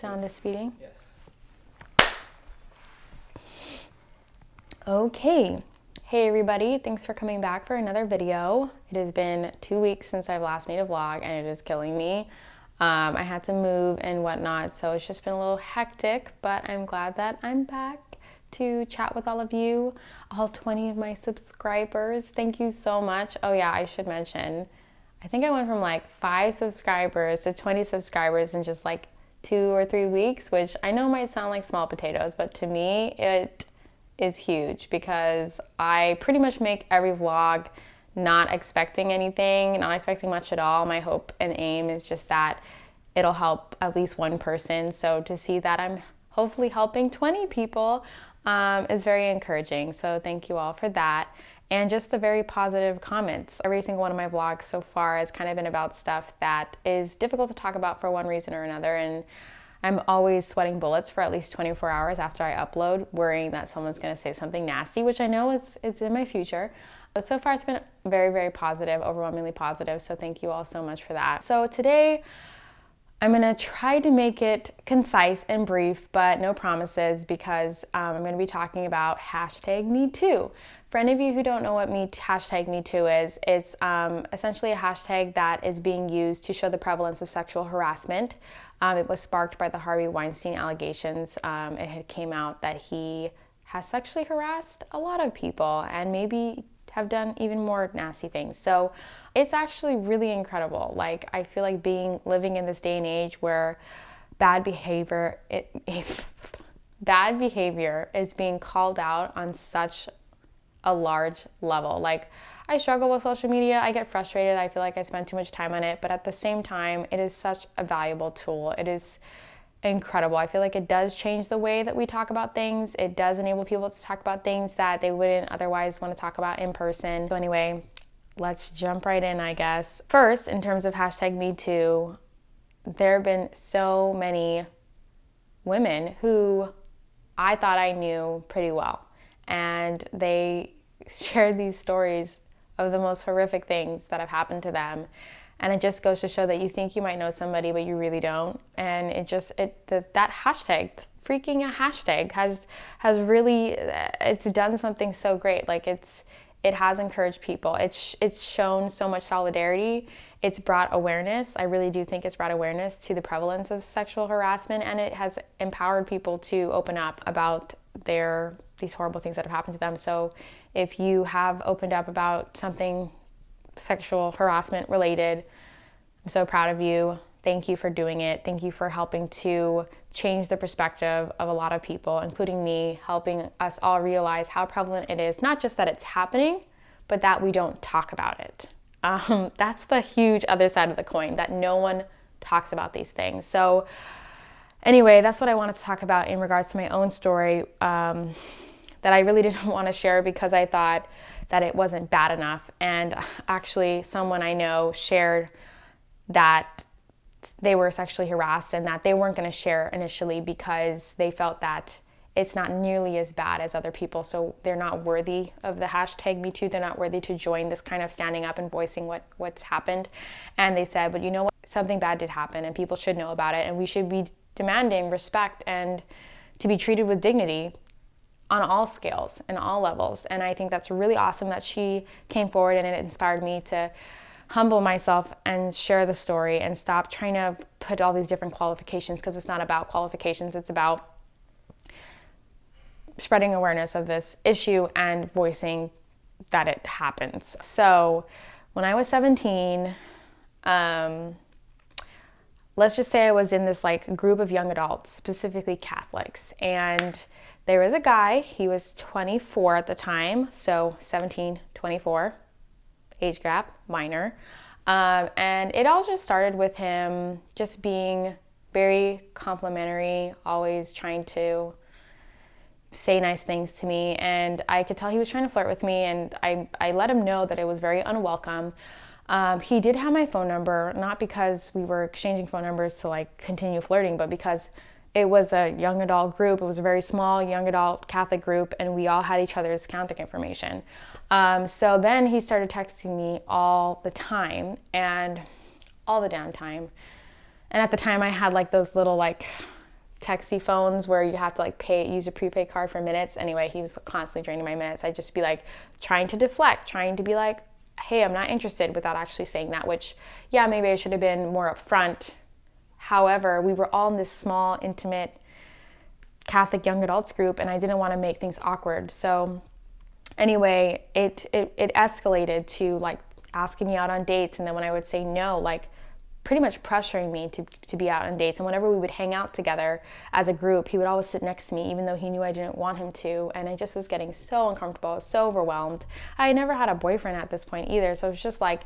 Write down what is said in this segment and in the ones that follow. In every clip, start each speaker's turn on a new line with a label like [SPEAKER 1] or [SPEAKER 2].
[SPEAKER 1] Sound is speeding?
[SPEAKER 2] Yes.
[SPEAKER 1] Okay. Hey everybody, thanks for coming back for another video. It has been 2 weeks since I've last made a vlog and it is killing me. I had to move and whatnot, so it's just been a little hectic, but I'm glad that I'm back to chat with all of you, all 20 of my subscribers. Thank you so much. Oh yeah, I should mention, I think I went from like 5 subscribers to 20 subscribers in just like 2 or 3 weeks, which I know might sound like small potatoes, but to me it is huge because I pretty much make every vlog not expecting anything, not expecting much at all. My hope and aim is just that it'll help at least one person. So to see that I'm hopefully helping 20 people is very encouraging. So thank you all for that. And just the very positive comments. Every single one of my vlogs so far has kind of been about stuff that is difficult to talk about for one reason or another. And I'm always sweating bullets for at least 24 hours after I upload, worrying that someone's going to say something nasty, which I know it's in my future. But so far it's been very, very positive, overwhelmingly positive. So thank you all so much for that. So today I'm going to try to make it concise and brief, but no promises, because I'm going to be talking about #MeToo. For any of you who don't know what #MeToo is, it's essentially a hashtag that is being used to show the prevalence of sexual harassment. It was sparked by the Harvey Weinstein allegations. It had came out that he has sexually harassed a lot of people and maybe have done even more nasty things. So it's actually really incredible. Like, I feel like living in this day and age where bad behavior is being called out on such a large level. Like, I struggle with social media. I get frustrated. I feel like I spend too much time on it, but at the same time, it is such a valuable tool. It is incredible. I feel like it does change the way that we talk about things. It does enable people to talk about things that they wouldn't otherwise want to talk about in person. So anyway, let's jump right in, I guess. First, in terms of #MeToo, there have been so many women who I thought I knew pretty well, and they shared these stories of the most horrific things that have happened to them. And it just goes to show that you think you might know somebody, but you really don't. And that hashtag, freaking a hashtag, has really, it's done something so great. Like, it has encouraged people. It's shown so much solidarity. It's brought awareness. I really do think it's brought awareness to the prevalence of sexual harassment, and it has empowered people to open up about these horrible things that have happened to them. So if you have opened up about something sexual harassment related, I'm so proud of you. Thank you for doing it. Thank you for helping to change the perspective of a lot of people, including me, helping us all realize how prevalent it is. Not just that it's happening, but that we don't talk about it. That's the huge other side of the coin, that no one talks about these things. So anyway, that's what I wanted to talk about in regards to my own story, that I really didn't want to share because I thought that it wasn't bad enough. And actually, someone I know shared that they were sexually harassed and that they weren't going to share initially because they felt that it's not nearly as bad as other people, so they're not worthy of the #MeToo. They're not worthy to join this kind of standing up and voicing what's happened. And they said, but you know what? Something bad did happen and people should know about it, and we should be demanding respect and to be treated with dignity on all scales and all levels. And I think that's really awesome that she came forward, and it inspired me to humble myself and share the story and stop trying to put all these different qualifications, because it's not about qualifications. It's about spreading awareness of this issue and voicing that it happens. So when I was 17, let's just say I was in this like group of young adults, specifically Catholics, and there was a guy. He was 24 at the time, so 17, 24, age gap, minor. And it all just started with him just being very complimentary, always trying to say nice things to me. And I could tell he was trying to flirt with me, and I let him know that it was very unwelcome. He did have my phone number, not because we were exchanging phone numbers to like continue flirting, but because it was a young adult group. It was a very small young adult Catholic group, and we all had each other's contact information. So then he started texting me all the time, and all the damn time. And at the time I had like those little like texty phones where you have to like use a prepaid card for minutes. Anyway, he was constantly draining my minutes. I'd just be like trying to deflect, trying to be like, hey, I'm not interested, without actually saying that, which, yeah, maybe I should have been more upfront. However, we were all in this small, intimate Catholic young adults group, and I didn't want to make things awkward. So anyway, it escalated to like asking me out on dates, and then when I would say no, like pretty much pressuring me to be out on dates. And whenever we would hang out together as a group, he would always sit next to me, even though he knew I didn't want him to. And I just was getting so uncomfortable. I was so overwhelmed. I had never had a boyfriend at this point either. So it was just like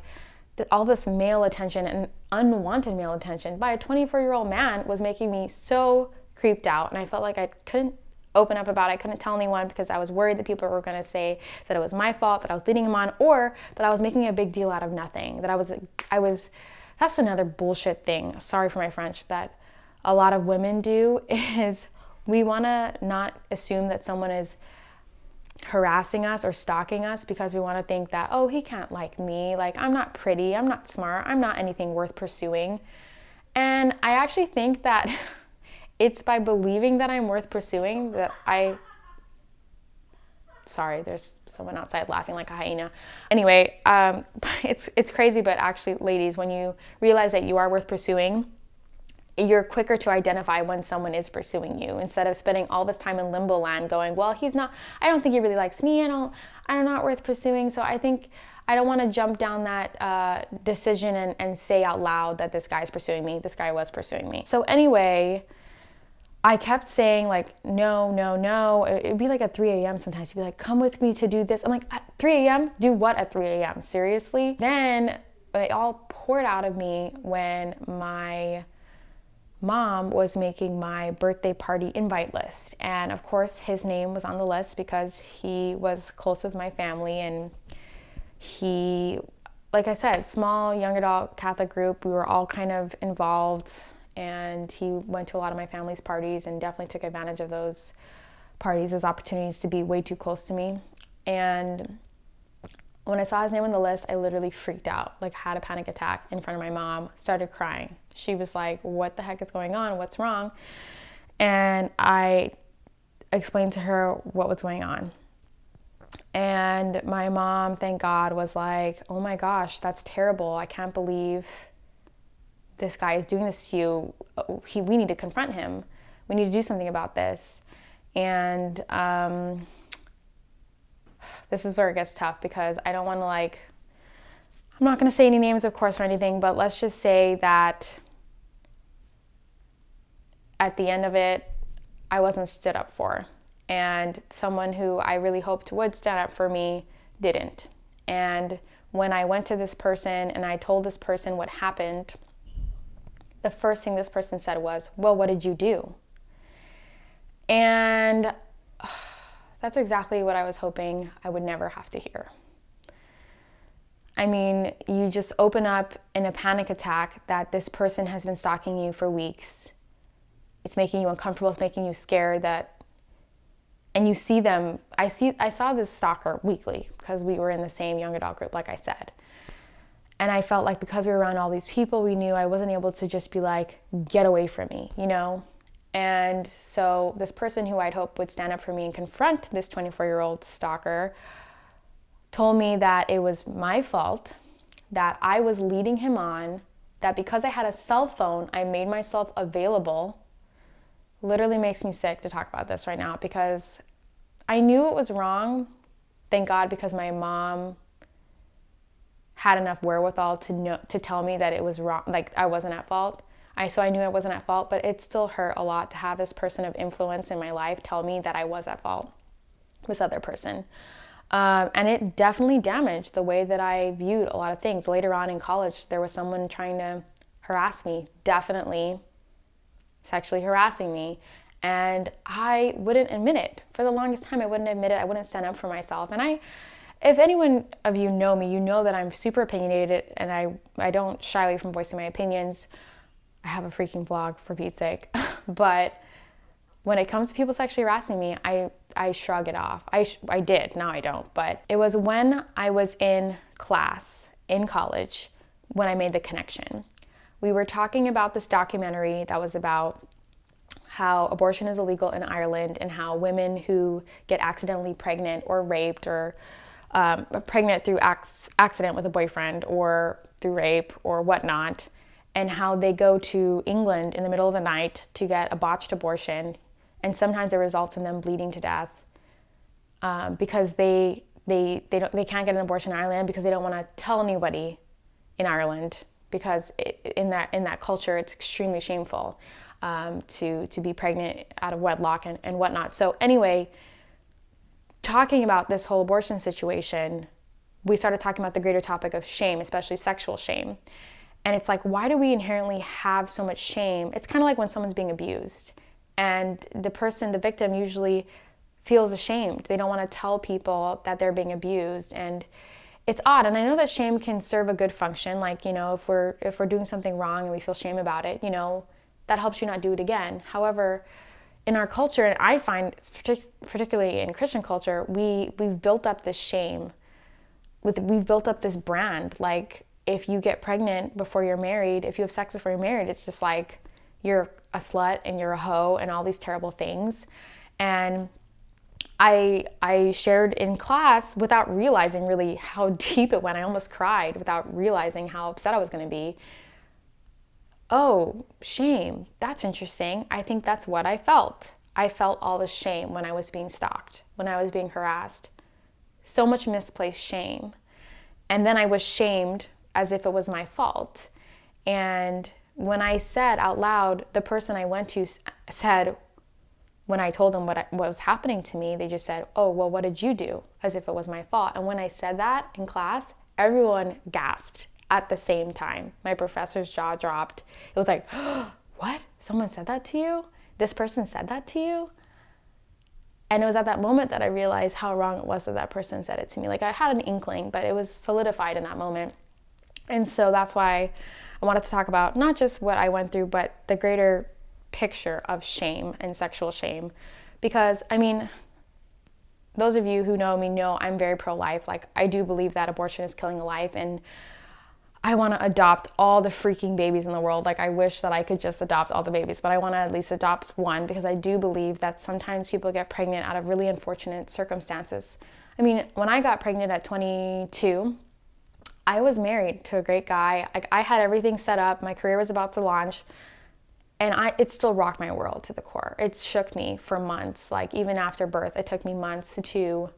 [SPEAKER 1] all this male attention and unwanted male attention by a 24-year-old man was making me so creeped out. And I felt like I couldn't open up about it. I couldn't tell anyone because I was worried that people were going to say that it was my fault, that I was leading him on, or that I was making a big deal out of nothing, that I was. That's another bullshit thing, sorry for my French, that a lot of women do, is we want to not assume that someone is harassing us or stalking us because we want to think that, oh, he can't like me, like I'm not pretty, I'm not smart, I'm not anything worth pursuing. And I actually think that it's by believing that I'm worth pursuing that sorry, there's someone outside laughing like a hyena. Anyway, it's crazy, but actually, ladies, when you realize that you are worth pursuing, you're quicker to identify when someone is pursuing you, instead of spending all this time in limbo land going, well, I don't think he really likes me, I'm not worth pursuing, so I think I don't want to jump down that decision and say out loud that this guy's pursuing me. This guy was pursuing me. So anyway, I kept saying like, no, no, no. It'd be like at 3 a.m. sometimes. He'd be like, come with me to do this. I'm like, at 3 a.m.? Do what at 3 a.m.? Seriously? Then it all poured out of me when my mom was making my birthday party invite list. And of course, his name was on the list because he was close with my family. And he, like I said, small young adult Catholic group, we were all kind of involved. And he went to a lot of my family's parties and definitely took advantage of those parties as opportunities to be way too close to me. And when I saw his name on the list, I literally freaked out, like had a panic attack in front of my mom, started crying. She was like, what the heck is going on? What's wrong? And I explained to her what was going on. And my mom, thank God, was like, oh my gosh, that's terrible. I can't believe this guy is doing this to you. We need to confront him. We need to do something about this. And this is where it gets tough because I don't want to I'm not going to say any names, of course, or anything, but let's just say that at the end of it, I wasn't stood up for. And someone who I really hoped would stand up for me didn't. And when I went to this person and I told this person what happened, the first thing this person said was, well, what did you do? And that's exactly what I was hoping I would never have to hear. I mean, you just open up in a panic attack that this person has been stalking you for weeks. It's making you uncomfortable, it's making you scared and you see them. I saw this stalker weekly because we were in the same young adult group, like I said. And I felt like because we were around all these people we knew, I wasn't able to just be like, get away from me, you know? And so this person who I'd hoped would stand up for me and confront this 24-year-old stalker told me that it was my fault, that I was leading him on, that because I had a cell phone, I made myself available. Literally makes me sick to talk about this right now because I knew it was wrong. Thank God, because my mom had enough wherewithal to tell me that it was wrong, like I wasn't at fault. So I knew I wasn't at fault, but it still hurt a lot to have this person of influence in my life tell me that I was at fault, this other person. And it definitely damaged the way that I viewed a lot of things. Later on in college, there was someone trying to harass me, definitely sexually harassing me. And I wouldn't admit it. For the longest time, I wouldn't admit it. I wouldn't stand up for myself. And if anyone of you know me, you know that I'm super opinionated and I don't shy away from voicing my opinions. I have a freaking blog, for Pete's sake. But when it comes to people sexually harassing me, I shrug it off. I did, now I don't. But it was when I was in class, in college, when I made the connection. We were talking about this documentary that was about how abortion is illegal in Ireland and how women who get accidentally pregnant or raped or pregnant through accident with a boyfriend or through rape or whatnot, and how they go to England in the middle of the night to get a botched abortion, and sometimes it results in them bleeding to death because they can't get an abortion in Ireland because they don't want to tell anybody in Ireland, because in that culture it's extremely shameful to be pregnant out of wedlock and whatnot. So anyway, talking about this whole abortion situation, we started talking about the greater topic of shame, especially sexual shame. And it's like, why do we inherently have so much shame? It's kind of like when someone's being abused and the victim usually feels ashamed. They don't want to tell people that they're being abused, and it's odd. And I know that shame can serve a good function. Like, if we're doing something wrong and we feel shame about it, that helps you not do it again. However, in our culture, and I find particularly in Christian culture, we've built up this shame. We've built up this brand. Like, if you get pregnant before you're married, if you have sex before you're married, it's just like you're a slut and you're a hoe and all these terrible things. And I shared in class without realizing really how deep it went. I almost cried without realizing how upset I was going to be. Oh, shame. That's interesting. I think that's what I felt. I felt all this shame when I was being stalked, when I was being harassed. So much misplaced shame. And then I was shamed as if it was my fault. And when I said out loud, the person I went to said, when I told them what was happening to me, they just said, oh, well, what did you do? As if it was my fault. And when I said that in class, everyone gasped at the same time. My professor's jaw dropped. It was like, oh, what? Someone said that to you? This person said that to you? And it was at that moment that I realized how wrong it was that person said it to me. Like, I had an inkling, but it was solidified in that moment. And so that's why I wanted to talk about not just what I went through, but the greater picture of shame and sexual shame. Because, those of you who know me know I'm very pro-life. Like, I do believe that abortion is killing a life, and I want to adopt all the freaking babies in the world. Like, I wish that I could just adopt all the babies, but I want to at least adopt one, because I do believe that sometimes people get pregnant out of really unfortunate circumstances. When I got pregnant at 22, I was married to a great guy. Like, I had everything set up. My career was about to launch, and it still rocked my world to the core. It shook me for months. Like, even after birth, it took me months to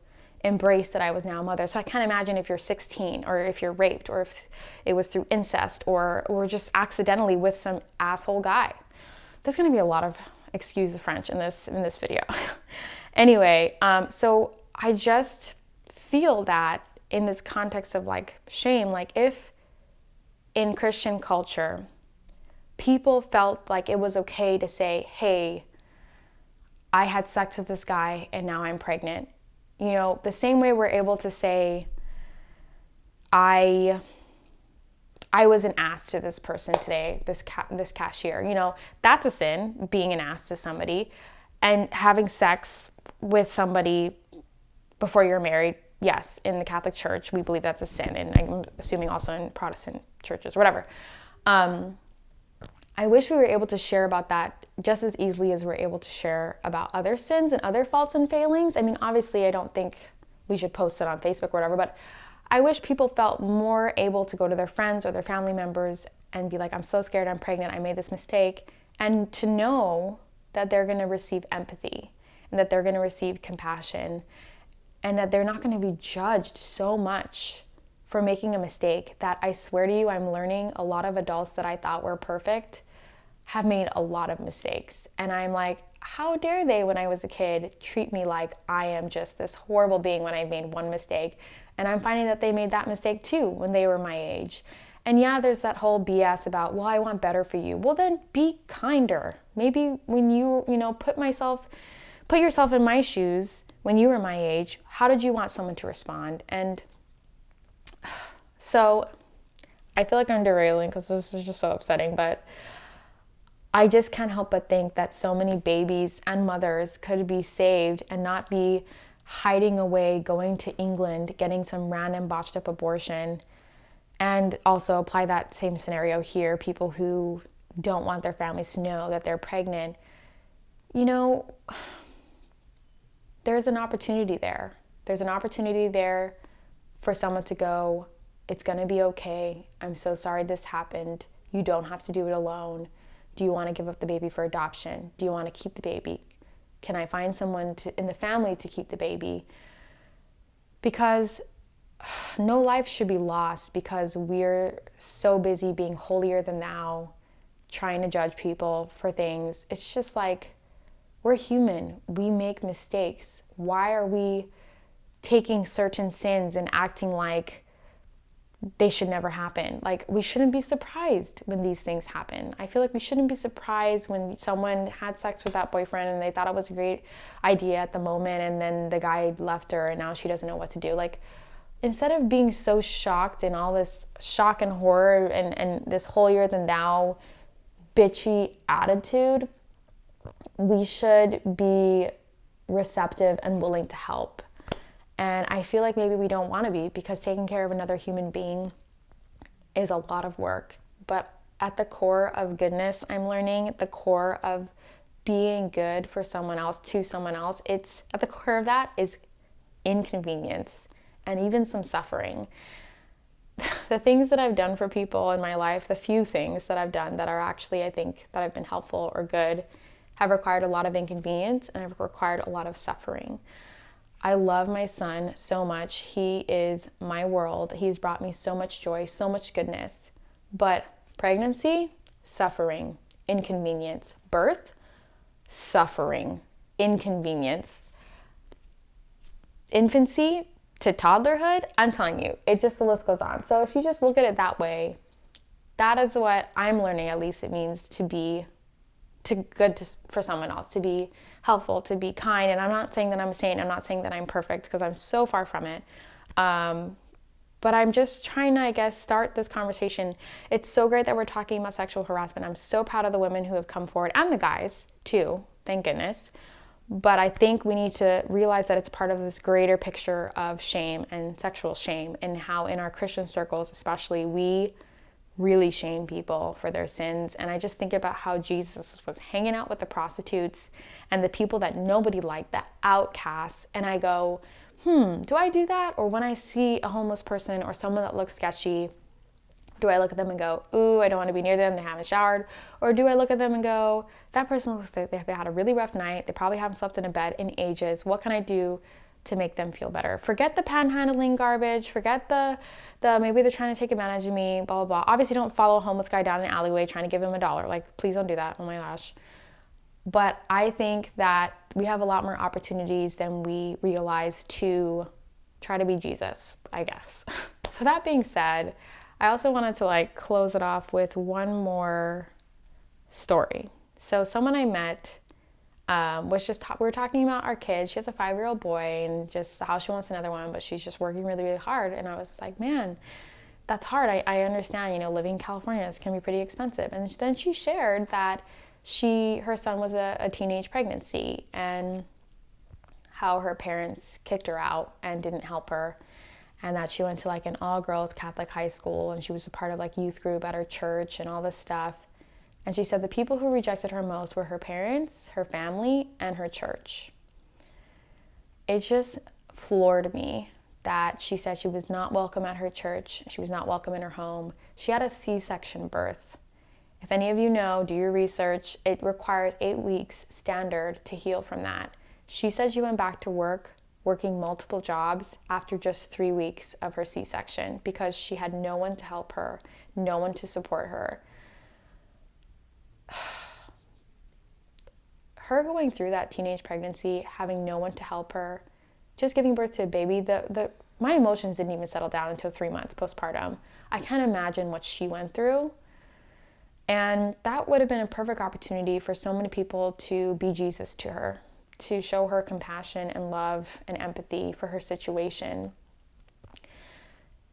[SPEAKER 1] embrace that I was now a mother. So I can't imagine if you're 16, or if you're raped, or if it was through incest, or just accidentally with some asshole guy. There's going to be a lot of, excuse the French, in this video. Anyway, so I just feel that in this context of like shame, like if in Christian culture, people felt like it was okay to say, hey, I had sex with this guy and now I'm pregnant. The same way we're able to say, I was an ass to this person today, this cashier. That's a sin, being an ass to somebody. And having sex with somebody before you're married, yes, in the Catholic Church, we believe that's a sin. And I'm assuming also in Protestant churches, whatever. I wish we were able to share about that just as easily as we're able to share about other sins and other faults and failings. Obviously, I don't think we should post it on Facebook or whatever, but I wish people felt more able to go to their friends or their family members and be like, I'm so scared, I'm pregnant, I made this mistake. And to know that they're going to receive empathy, and that they're going to receive compassion, and that they're not going to be judged so much for making a mistake. That I swear to you, I'm learning a lot of adults that I thought were perfect have made a lot of mistakes. And I'm like, how dare they, when I was a kid, treat me like I am just this horrible being when I made one mistake. And I'm finding that they made that mistake too when they were my age. And yeah, there's that whole BS about, well, I want better for you. Well, then be kinder. Maybe when you put yourself in my shoes when you were my age, how did you want someone to respond? And so I feel like I'm derailing because this is just so upsetting, but I just can't help but think that so many babies and mothers could be saved and not be hiding away, going to England, getting some random botched up abortion. And also apply that same scenario here, people who don't want their families to know that they're pregnant. you know, there's an opportunity there. There's an opportunity there for someone to go, it's going to be okay. I'm so sorry this happened. You don't have to do it alone. Do you want to give up the baby for adoption? Do you want to keep the baby? Can I find someone in the family to keep the baby? Because no life should be lost because we're so busy being holier than thou, trying to judge people for things. It's just like, we're human. We make mistakes. Why are we taking certain sins and acting like they should never happen? Like, we shouldn't be surprised when these things happen. I feel like we shouldn't be surprised when someone had sex with that boyfriend and they thought it was a great idea at the moment, and then the guy left her and now she doesn't know what to do. Like, instead of being so shocked and all this shock and horror and this holier than thou bitchy attitude, we should be receptive and willing to help. And I feel like maybe we don't want to be, because taking care of another human being is a lot of work. But at the core of goodness, I'm learning, the core of being good for someone else, to someone else, it's at the core of that is inconvenience and even some suffering. The things that I've done for people in my life, the few things that I've done that are actually, I think, that have been helpful or good, have required a lot of inconvenience and have required a lot of suffering. I love my son so much. He is my world. He's brought me so much joy, so much goodness. But pregnancy, suffering, inconvenience. Birth, suffering, inconvenience. Infancy to toddlerhood, I'm telling you, the list goes on. So if you just look at it that way, that is what I'm learning, at least it means to be for someone else, to be helpful, to be kind. And I'm not saying that I'm a saint. I'm not saying that I'm perfect, because I'm so far from it. But I'm just trying to, I guess, start this conversation. It's so great that we're talking about sexual harassment. I'm so proud of the women who have come forward, and the guys too, thank goodness. But I think we need to realize that it's part of this greater picture of shame and sexual shame, and how in our Christian circles especially, we really shame people for their sins. And I just think about how Jesus was hanging out with the prostitutes and the people that nobody liked, the outcasts, and I go, do I do that? Or when I see a homeless person or someone that looks sketchy, do I look at them and go, ooh, I don't want to be near them, they haven't showered? Or do I look at them and go, that person looks like they've had a really rough night, they probably haven't slept in a bed in ages, what can I do to make them feel better? Forget the panhandling garbage, forget the maybe they're trying to take advantage of me, blah, blah, blah. Obviously don't follow a homeless guy down an alleyway trying to give him $1. Like, please don't do that, oh my gosh. But I think that we have a lot more opportunities than we realize to try to be Jesus, I guess. So that being said, I also wanted to close it off with one more story. So someone I met was just, we were talking about our kids. She has a 5-year-old boy and just how she wants another one, but she's just working really, really hard. And I was just like, man, that's hard. I understand, living in California, this can be pretty expensive. And then she shared that her son was a teenage pregnancy, and how her parents kicked her out and didn't help her. And that she went to an all-girls Catholic high school, and she was a part of youth group at her church and all this stuff. And she said the people who rejected her most were her parents, her family, and her church. It just floored me that she said she was not welcome at her church. She was not welcome in her home. She had a C-section birth. If any of you know, do your research. It requires 8 weeks standard to heal from that. She said she went back to work, working multiple jobs after just 3 weeks of her C-section, because she had no one to help her, no one to support her. Her going through that teenage pregnancy, having no one to help her, just giving birth to a baby, my emotions didn't even settle down until 3 months postpartum. I can't imagine what she went through. And that would have been a perfect opportunity for so many people to be Jesus to her, to show her compassion and love and empathy for her situation.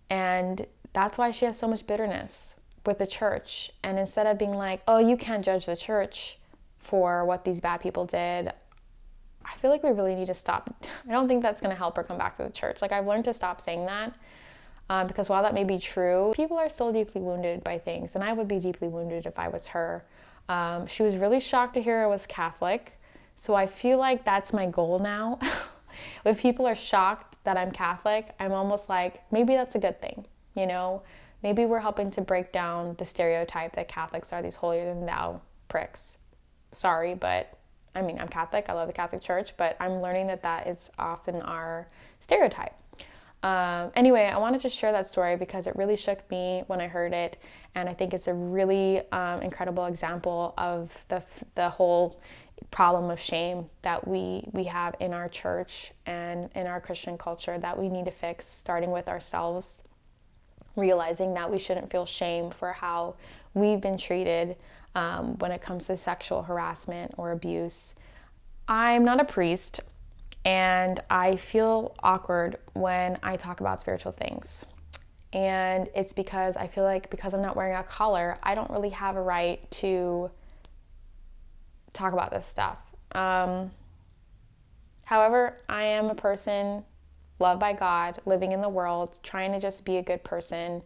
[SPEAKER 1] And that's why she has so much bitterness with the church. And instead of being like, oh, you can't judge the church for what these bad people did, I feel like we really need to stop. I don't think that's going to help her come back to the church. I've learned to stop saying that, because while that may be true, people are still deeply wounded by things. And I would be deeply wounded if I was her. She was really shocked to hear I was Catholic. So I feel like that's my goal now. If people are shocked that I'm Catholic, I'm almost like, maybe that's a good thing, you know? Maybe we're helping to break down the stereotype that Catholics are these holier than thou pricks. Sorry, but I mean, I'm Catholic. I love the Catholic Church, but I'm learning that that is often our stereotype. Anyway, I wanted to share that story because it really shook me when I heard it, and I think it's a really incredible example of the whole problem of shame that we have in our church and in our Christian culture that we need to fix, starting with ourselves, realizing that we shouldn't feel shame for how we've been treated when it comes to sexual harassment or abuse. I'm not a priest, and I feel awkward when I talk about spiritual things. And it's because I feel like because I'm not wearing a collar, I don't really have a right to talk about this stuff. However, I am a person loved by God, living in the world, trying to just be a good person,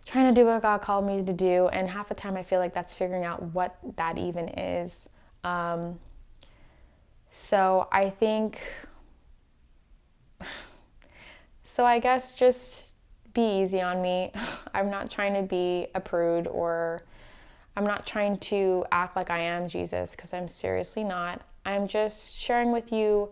[SPEAKER 1] trying to do what God called me to do. And half the time I feel like that's figuring out what that even is. So I think, I guess just be easy on me. I'm not trying to be a prude, or I'm not trying to act like I am Jesus, because I'm seriously not. I'm just sharing with you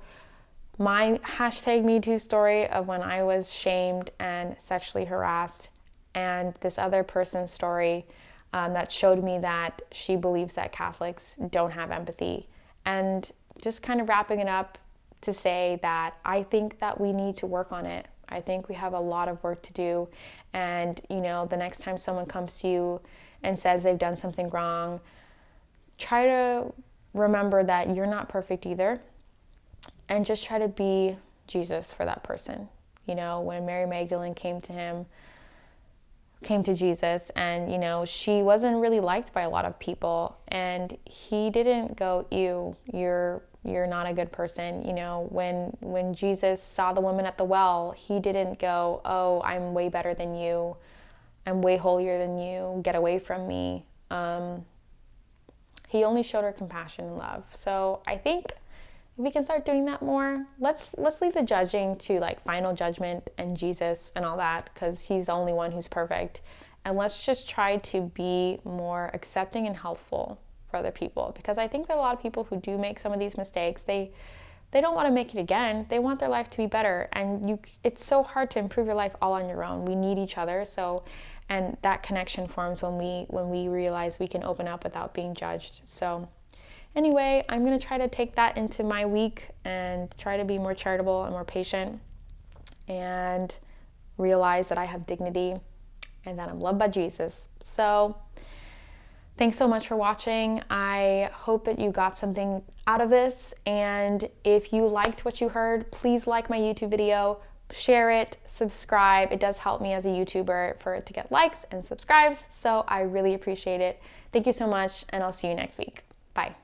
[SPEAKER 1] my #MeToo story of when I was shamed and sexually harassed, and this other person's story that showed me that she believes that Catholics don't have empathy. And just kind of wrapping it up to say that I think that we need to work on it. I think we have a lot of work to do. And, you know, the next time someone comes to you and says they've done something wrong, try to remember that you're not perfect either. And just try to be Jesus for that person. You know, when Mary Magdalene came to Jesus, and, you know, she wasn't really liked by a lot of people, and he didn't go, ew, you're not a good person. You know, when Jesus saw the woman at the well, he didn't go, oh, I'm way better than you, I'm way holier than you, get away from me. He only showed her compassion and love. So I think if we can start doing that more, let's leave the judging to like final judgment and Jesus and all that, because he's the only one who's perfect. And let's just try to be more accepting and helpful for other people, because I think that a lot of people who do make some of these mistakes, they don't want to make it again. They want their life to be better, and it's so hard to improve your life all on your own. We need each other. So, and that connection forms when we realize we can open up without being judged. So anyway, I'm going to try to take that into my week and try to be more charitable and more patient, and realize that I have dignity and that I'm loved by Jesus. So thanks so much for watching. I hope that you got something out of this. And if you liked what you heard, please like my YouTube video, share it, subscribe. It does help me as a YouTuber for it to get likes and subscribes. So I really appreciate it. Thank you so much, and I'll see you next week. Bye.